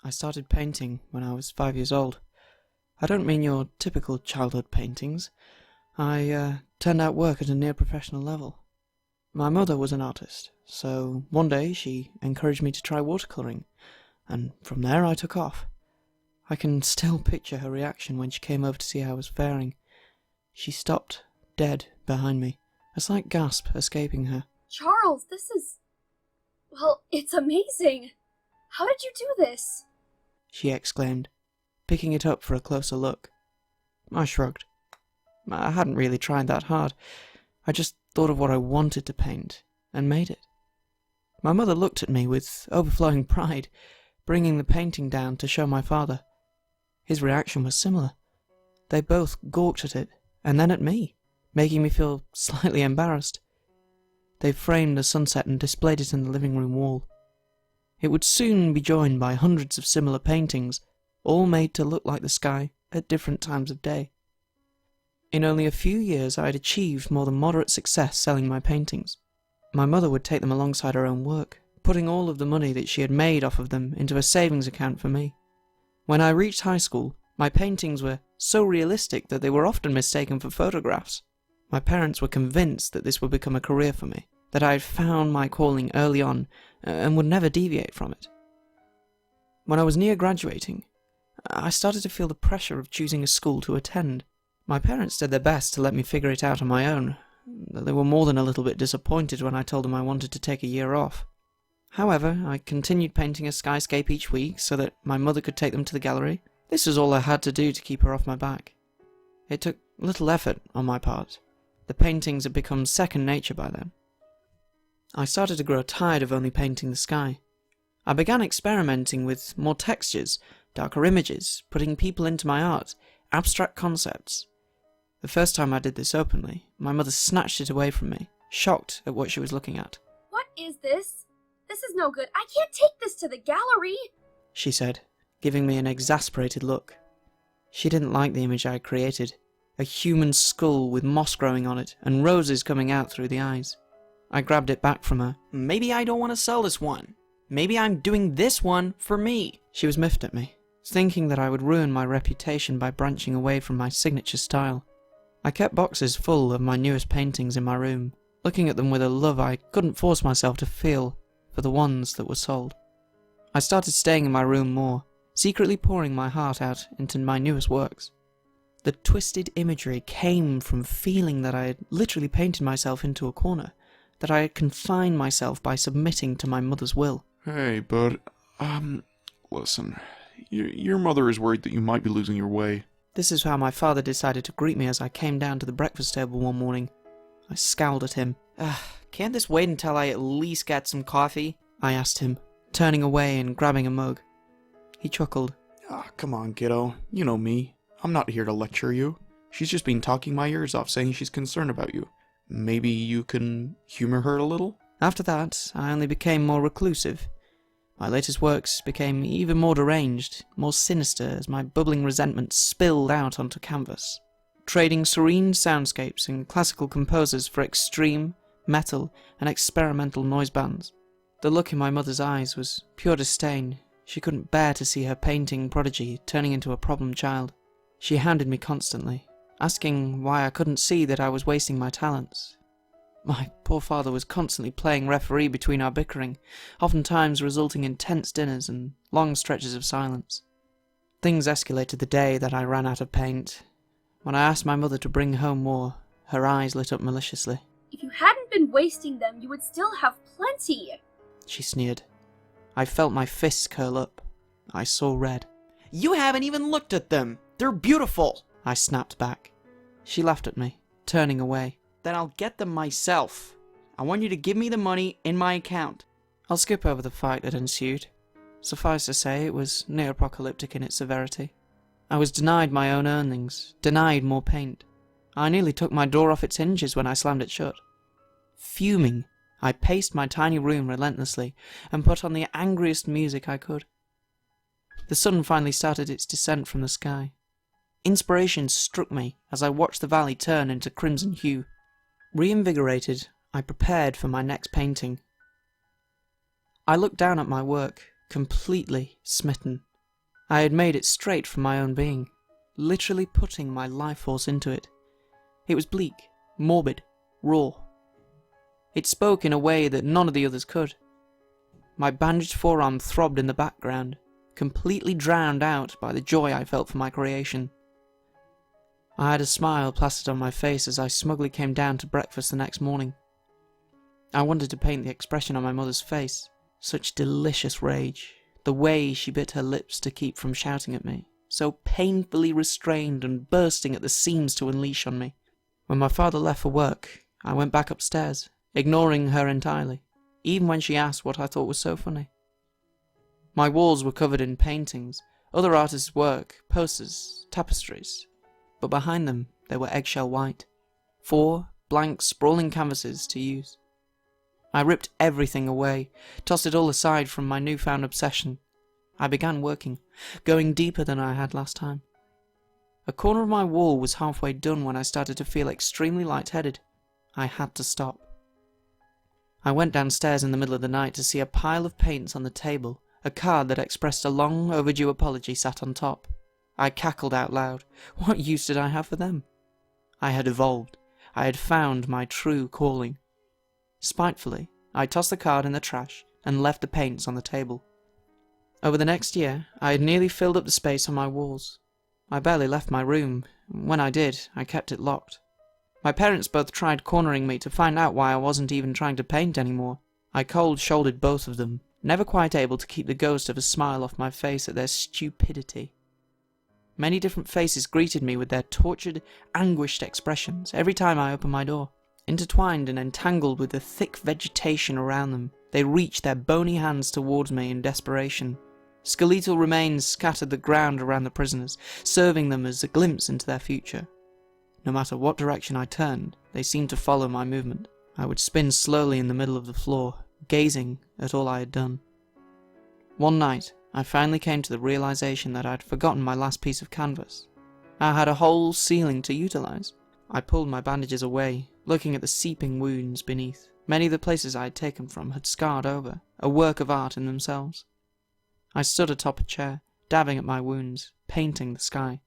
I started painting when I was 5 years old. I don't mean your typical childhood paintings. I turned out work at a near-professional level. My mother was an artist, so one day she encouraged me to try watercolouring, and from there I took off. I can still picture her reaction when she came over to see how I was faring. She stopped, dead, behind me, a slight gasp escaping her. Charles, this is... well, it's amazing! How did you do this? She exclaimed, picking it up for a closer look. I shrugged. I hadn't really tried that hard. I just thought of what I wanted to paint, and made it. My mother looked at me with overflowing pride, bringing the painting down to show my father. His reaction was similar. They both gawked at it, and then at me, making me feel slightly embarrassed. They framed the sunset and displayed it in the living room wall. It would soon be joined by hundreds of similar paintings, all made to look like the sky at different times of day. In only a few years I had achieved more than moderate success selling my paintings. My mother would take them alongside her own work, putting all of the money that she had made off of them into a savings account for me. When I reached high school, my paintings were so realistic that they were often mistaken for photographs. My parents were convinced that this would become a career for me, that I had found my calling early on and would never deviate from it. When I was near graduating, I started to feel the pressure of choosing a school to attend. My parents did their best to let me figure it out on my own. They were more than a little bit disappointed when I told them I wanted to take a year off. However, I continued painting a skyscape each week so that my mother could take them to the gallery. This was all I had to do to keep her off my back. It took little effort on my part. The paintings had become second nature by then. I started to grow tired of only painting the sky. I began experimenting with more textures, darker images, putting people into my art, abstract concepts. The first time I did this openly, my mother snatched it away from me, shocked at what she was looking at. What is this? This is no good. I can't take this to the gallery! She said, giving me an exasperated look. She didn't like the image I had created, a human skull with moss growing on it and roses coming out through the eyes. I grabbed it back from her. Maybe I don't want to sell this one. Maybe I'm doing this one for me. She was miffed at me, thinking that I would ruin my reputation by branching away from my signature style. I kept boxes full of my newest paintings in my room, looking at them with a love I couldn't force myself to feel for the ones that were sold. I started staying in my room more, secretly pouring my heart out into my newest works. The twisted imagery came from feeling that I had literally painted myself into a corner, that I had confined myself by submitting to my mother's will. Hey, bud, listen, your mother is worried that you might be losing your way. This is how my father decided to greet me as I came down to the breakfast table one morning. I scowled at him. Can't this wait until I at least get some coffee? I asked him, turning away and grabbing a mug. He chuckled. Come on, kiddo. You know me. I'm not here to lecture you. She's just been talking my ears off saying she's concerned about you. Maybe you can humor her a little? After that, I only became more reclusive. My latest works became even more deranged, more sinister as my bubbling resentment spilled out onto canvas, trading serene soundscapes and classical composers for extreme, metal, and experimental noise bands. The look in my mother's eyes was pure disdain. She couldn't bear to see her painting prodigy turning into a problem child. She hounded me constantly, asking why I couldn't see that I was wasting my talents. My poor father was constantly playing referee between our bickering, oftentimes resulting in tense dinners and long stretches of silence. Things escalated the day that I ran out of paint. When I asked my mother to bring home more, her eyes lit up maliciously. If you hadn't been wasting them, you would still have plenty! She sneered. I felt my fists curl up. I saw red. You haven't even looked at them! They're beautiful! I snapped back. She laughed at me, turning away. Then I'll get them myself. I want you to give me the money in my account. I'll skip over the fight that ensued. Suffice to say, it was near-apocalyptic in its severity. I was denied my own earnings, denied more paint. I nearly took my door off its hinges when I slammed it shut. Fuming, I paced my tiny room relentlessly and put on the angriest music I could. The sun finally started its descent from the sky. Inspiration struck me as I watched the valley turn into crimson hue. Reinvigorated, I prepared for my next painting. I looked down at my work, completely smitten. I had made it straight from my own being, literally putting my life force into it. It was bleak, morbid, raw. It spoke in a way that none of the others could. My bandaged forearm throbbed in the background, completely drowned out by the joy I felt for my creation. I had a smile plastered on my face as I smugly came down to breakfast the next morning. I wanted to paint the expression on my mother's face, such delicious rage, the way she bit her lips to keep from shouting at me, so painfully restrained and bursting at the seams to unleash on me. When my father left for work, I went back upstairs, ignoring her entirely, even when she asked what I thought was so funny. My walls were covered in paintings, other artists' work, posters, tapestries, but behind them they were eggshell white. 4 blank, sprawling canvases to use. I ripped everything away, tossed it all aside from my newfound obsession. I began working, going deeper than I had last time. A corner of my wall was halfway done when I started to feel extremely lightheaded. I had to stop. I went downstairs in the middle of the night to see a pile of paints on the table. A card that expressed a long overdue apology sat on top. I cackled out loud. What use did I have for them? I had evolved. I had found my true calling. Spitefully, I tossed the card in the trash and left the paints on the table. Over the next year, I had nearly filled up the space on my walls. I barely left my room. When I did, I kept it locked. My parents both tried cornering me to find out why I wasn't even trying to paint anymore. I cold-shouldered both of them, never quite able to keep the ghost of a smile off my face at their stupidity. Many different faces greeted me with their tortured, anguished expressions every time I opened my door. Intertwined and entangled with the thick vegetation around them, they reached their bony hands towards me in desperation. Skeletal remains scattered the ground around the prisoners, serving them as a glimpse into their future. No matter what direction I turned, they seemed to follow my movement. I would spin slowly in the middle of the floor, gazing at all I had done. One night, I finally came to the realization that I had forgotten my last piece of canvas. I had a whole ceiling to utilize. I pulled my bandages away, looking at the seeping wounds beneath. Many of the places I had taken from had scarred over, a work of art in themselves. I stood atop a chair, dabbing at my wounds, painting the sky.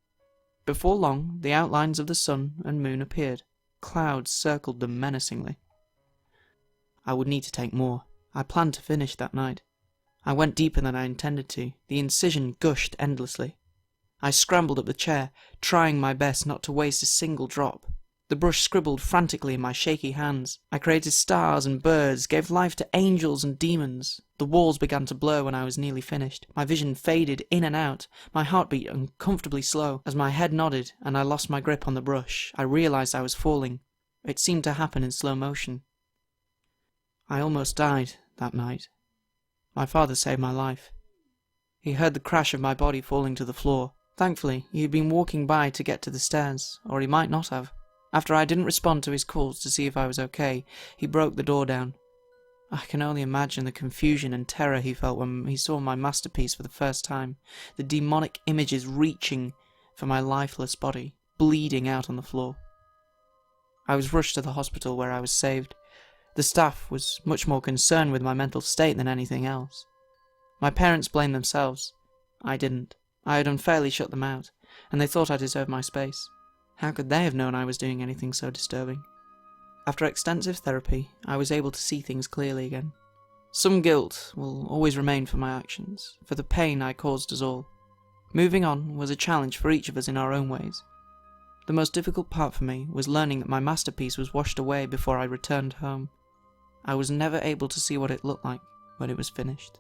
Before long, the outlines of the sun and moon appeared. Clouds circled them menacingly. I would need to take more. I planned to finish that night. I went deeper than I intended to. The incision gushed endlessly. I scrambled up the chair, trying my best not to waste a single drop. The brush scribbled frantically in my shaky hands. I created stars and birds, gave life to angels and demons. The walls began to blur when I was nearly finished. My vision faded in and out, my heartbeat uncomfortably slow. As my head nodded and I lost my grip on the brush, I realized I was falling. It seemed to happen in slow motion. I almost died that night. My father saved my life. He heard the crash of my body falling to the floor. Thankfully, he had been walking by to get to the stairs, or he might not have. After I didn't respond to his calls to see if I was okay, he broke the door down. I can only imagine the confusion and terror he felt when he saw my masterpiece for the first time, the demonic images reaching for my lifeless body, bleeding out on the floor. I was rushed to the hospital where I was saved. The staff was much more concerned with my mental state than anything else. My parents blamed themselves. I didn't. I had unfairly shut them out, and they thought I deserved my space. How could they have known I was doing anything so disturbing? After extensive therapy, I was able to see things clearly again. Some guilt will always remain for my actions, for the pain I caused us all. Moving on was a challenge for each of us in our own ways. The most difficult part for me was learning that my masterpiece was washed away before I returned home. I was never able to see what it looked like when it was finished.